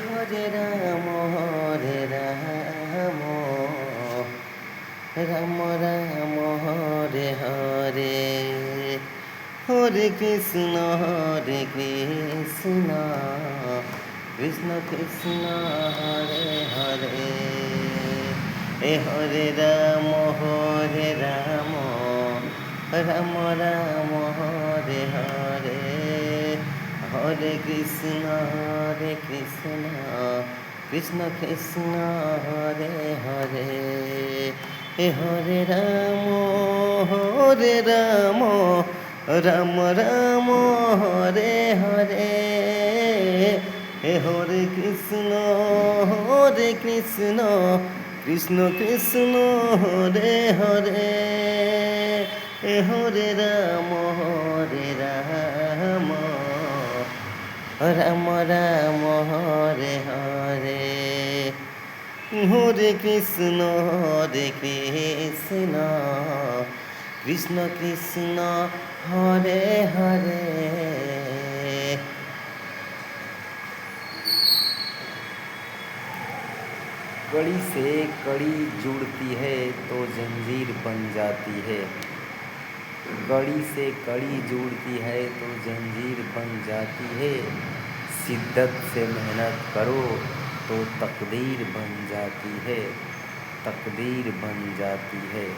হরে রাম রাম রাম হরে হরে, হরে কৃষ্ণ কৃষ্ণ কৃষ্ণ হরে হরে। হরে রাম রাম রাম হরে হরে, হরে কৃষ্ণ কৃষ্ণ কৃষ্ণ হরে হরে। হরে রাম রাম রাম হরে হরে, হরে কৃষ্ণ কৃষ্ণ কৃষ্ণ হরে হরে। হরে রাম রাম রাম হরে হরে, হরে কৃষ্ণ কৃষ্ণ কৃষ্ণ হরে হরে। कड़ी से कड़ी जुड़ती है तो जंजीर बन जाती है, कड़ी से कड़ी जुड़ती है तो जंजीर बन जाती है। शिद्दत से मेहनत करो तो तकदीर बन जाती है, तकदीर बन जाती है।